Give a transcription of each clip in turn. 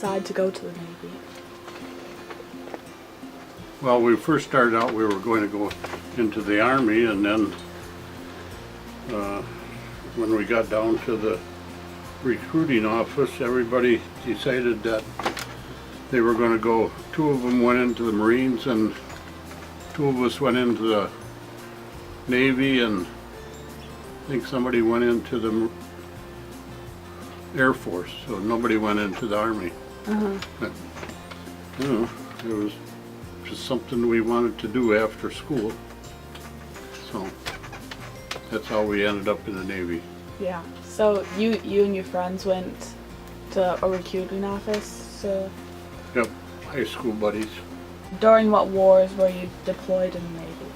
decide to go to the Navy? Well, we first started out, we were going to go into the Army, and then when we got down to the recruiting office, everybody decided that they were going to go. Two of them went into the Marines, and two of us went into the Navy, and I think somebody went into the Air Force, so nobody went into the Army. But, you know, it was just something we wanted to do after school, so that's how we ended up in the Navy. Yeah. So you and your friends went to a recruiting office. So Yep, high school buddies. during what wars were you deployed in the Navy?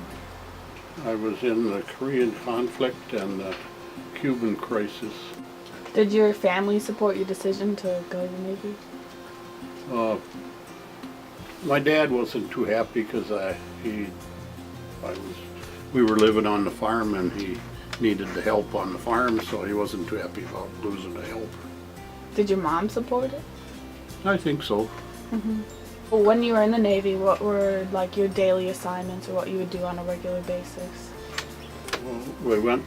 I was in the Korean conflict and the Cuban crisis. Did your family support your decision to go to the Navy? My dad wasn't too happy because we were living on the farm and he needed the help on the farm, so he wasn't too happy about losing the help. Did your mom support it? I think so. Well, when you were in the Navy, what were like your daily assignments or what you would do on a regular basis? Well, we went,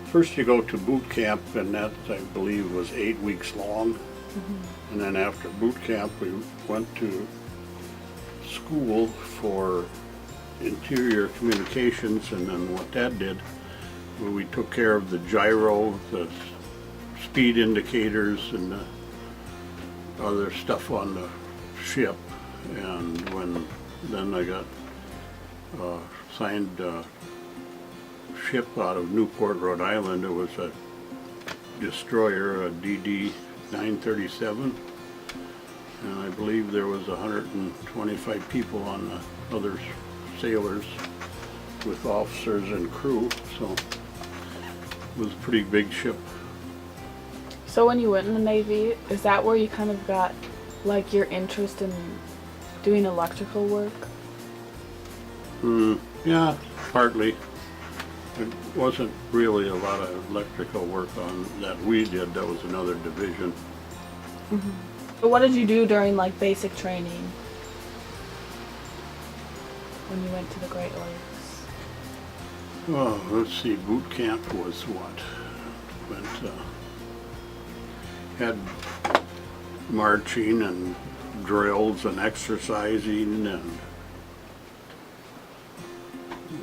first you go to boot camp, and that I believe was 8 weeks long. And then after boot camp we went to school for interior communications, and then what that did, we took care of the gyro, the speed indicators, and the other stuff on the ship. And then I got signed a ship out of Newport, Rhode Island. It was a destroyer, a DD 937, and I believe there was 125 people on the other sailors with officers and crew, so it was a pretty big ship. So when you went in the Navy, is that where you kind of got like your interest in doing electrical work? Yeah, partly. It wasn't really a lot of electrical work on that we did. That was another division. But what did you do during like basic training when you went to the Great Lakes? Oh, let's see, boot camp was what? Had marching and drills and exercising, and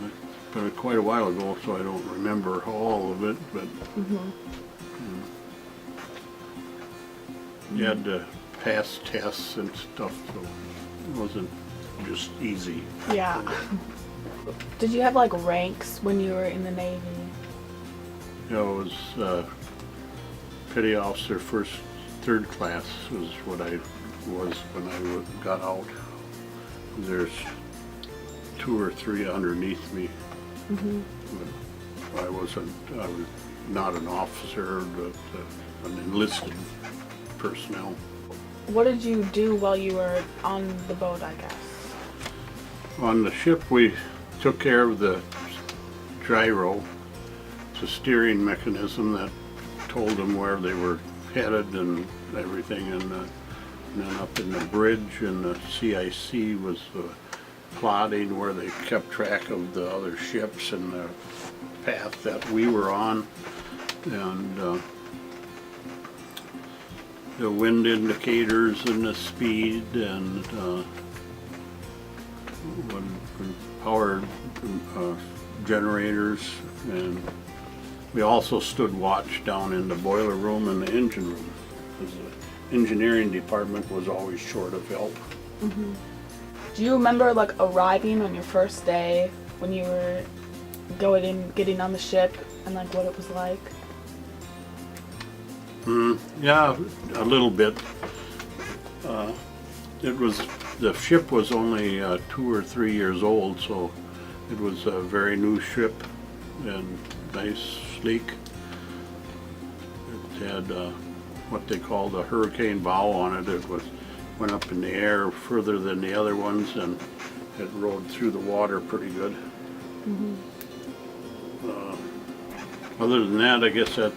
it's been quite a while ago, so I don't remember all of it, but you had to pass tests and stuff, so it wasn't just easy. Yeah. Did you have like ranks when you were in the Navy? You know, it was petty officer, third class was what I was when I got out. There's 2 or 3 underneath me. But I was not an officer, but an enlisted personnel. What did you do while you were on the boat, I guess? On the ship we took care of the gyro. It's a steering mechanism that told them where they were headed and everything, and then up in the bridge and the CIC was the plotting where they kept track of the other ships and the path that we were on, and the wind indicators and the speed, and power generators, and we also stood watch down in the boiler room and the engine room, because the engineering department was always short of help. Do you remember like arriving on your first day when you were getting on the ship, and like what it was like? Yeah, a little bit. The ship was only 2 or 3 years old, so it was a very new ship and nice, sleek. It had what they called a hurricane bow on it. It went up in the air further than the other ones, and it rode through the water pretty good. Other than that, I guess that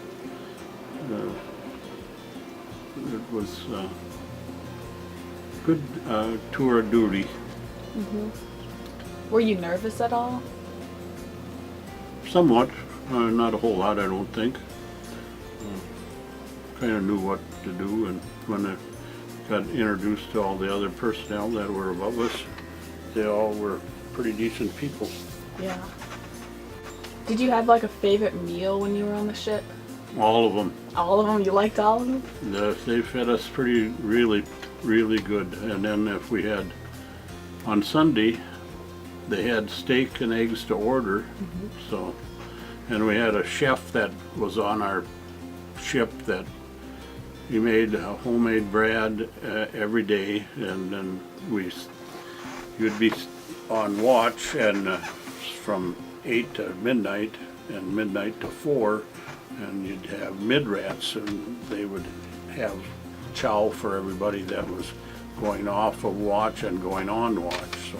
it was good tour of duty. Were you nervous at all? Somewhat, not a whole lot, I don't think. Kind of knew what to do, and when I got introduced to all the other personnel that were above us, they all were pretty decent people. Yeah. Did you have like a favorite meal when you were on the ship? All of them. All of them? You liked all of them? They fed us really good. And then if we had, on Sunday, they had steak and eggs to order. So, and we had a chef that was on our ship that he made homemade bread every day, and then you'd be on watch, and from 8 to midnight and midnight to 4, and you'd have mid-rats, and they would have chow for everybody that was going off of watch and going on watch. So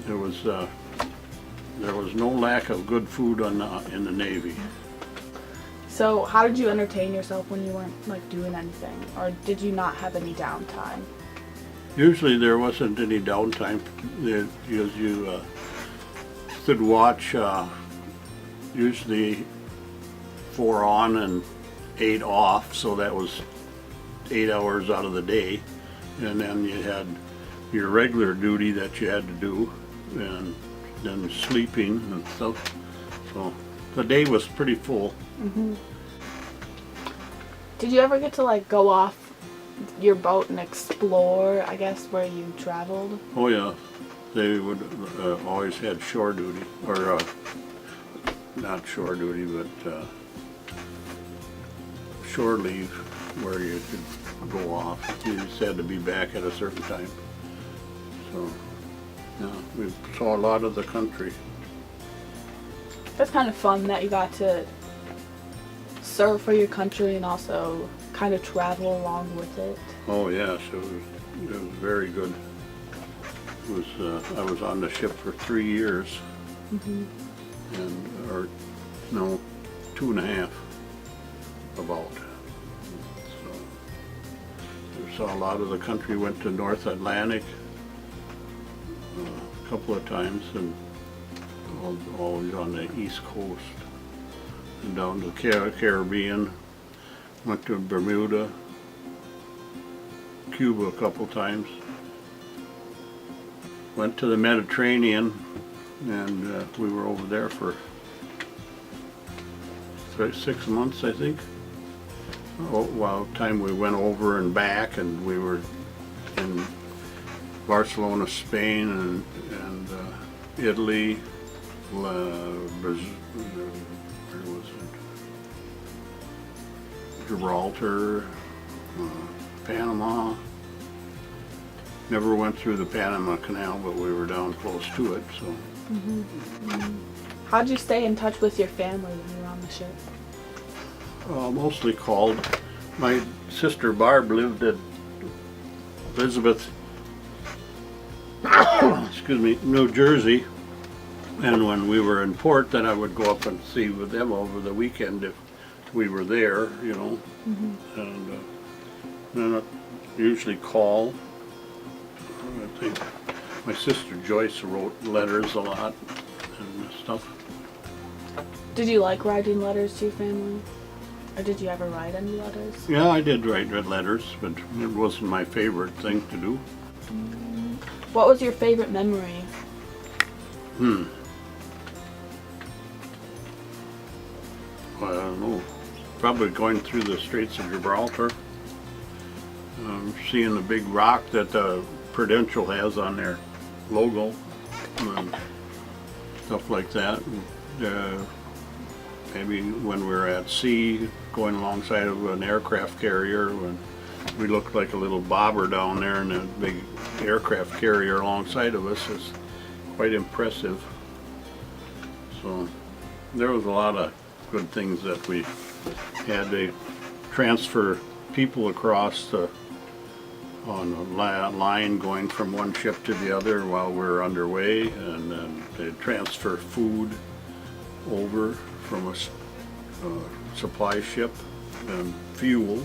there was no lack of good food in the Navy. So how did you entertain yourself when you weren't like doing anything? Or did you not have any downtime? Usually there wasn't any downtime because you stood watch, usually 4 on and 8 off, so that was 8 hours out of the day. And then you had your regular duty that you had to do, and then sleeping and stuff. So the day was pretty full. Did you ever get to like go off your boat and explore, I guess, where you traveled? Oh yeah, they would always had shore duty, or not shore duty, but shore leave, where you could go off. You just had to be back at a certain time. So yeah, we saw a lot of the country. That's kind of fun that you got to serve for your country and also kind of travel along with it. Oh yes, it was very good. It was I was on the ship for 3 years, and or no, 2.5 about. So we saw a lot of the country. Went to North Atlantic a couple of times, and always on the East Coast, and down to the Caribbean. Went to Bermuda, Cuba a couple times. Went to the Mediterranean, and we were over there for 6 months, I think. While time we went over and back, and we were in Barcelona, Spain, and Italy, where was it? Gibraltar, Panama. Never went through the Panama Canal, but we were down close to it. So. How'd you stay in touch with your family when you were on the ship? Mostly called. My sister Barb lived at Elizabeth, excuse me, New Jersey, and when we were in port, then I would go up and see with them over the weekend if we were there, you know, and then I'd usually call. I think my sister Joyce wrote letters a lot and stuff. Did you like writing letters to your family? Or did you ever write any letters? Yeah, I did write letters, but it wasn't my favorite thing to do. What was your favorite memory? Well, I don't know. Probably going through the Straits of Gibraltar, seeing the big rock that the Prudential has on their logo, and stuff like that. Maybe when we were at sea, going alongside of an aircraft carrier, when we looked like a little bobber down there, and a big aircraft carrier alongside of us is quite impressive. So there was a lot of good things that we had to transfer people across on a line going from one ship to the other while we were underway, and then they transfer food over from a supply ship and fuel.